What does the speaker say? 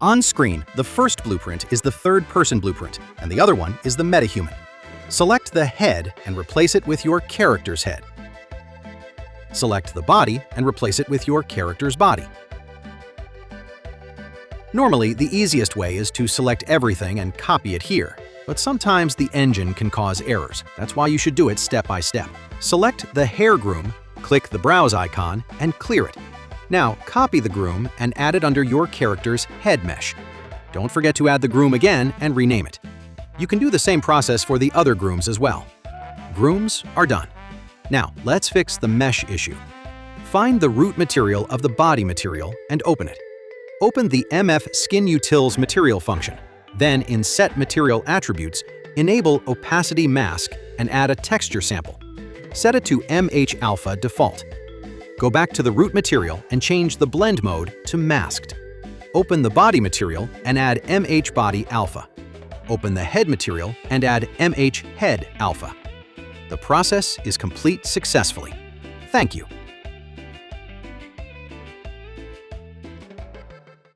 On screen, the first blueprint is the third-person blueprint, and the other one is the MetaHuman. Select the head and replace it with your character's head. Select the body and replace it with your character's body. Normally, the easiest way is to select everything and copy it here, but sometimes the engine can cause errors. That's why you should do it step by step. Select the hair groom, click the browse icon, and clear it. Now, copy the groom and add it under your character's head mesh. Don't forget to add the groom again and rename it. You can do the same process for the other grooms as well. Grooms are done. Now, let's fix the mesh issue. Find the root material of the body material and open it. Open the MF Skin Utils material function. Then, in Set Material Attributes, enable Opacity Mask and add a texture sample. Set it to MH Alpha Default. Go back to the root material and change the blend mode to Masked. Open the body material and add MH Body Alpha. Open the head material and add MH Head Alpha. The process is complete successfully. Thank you.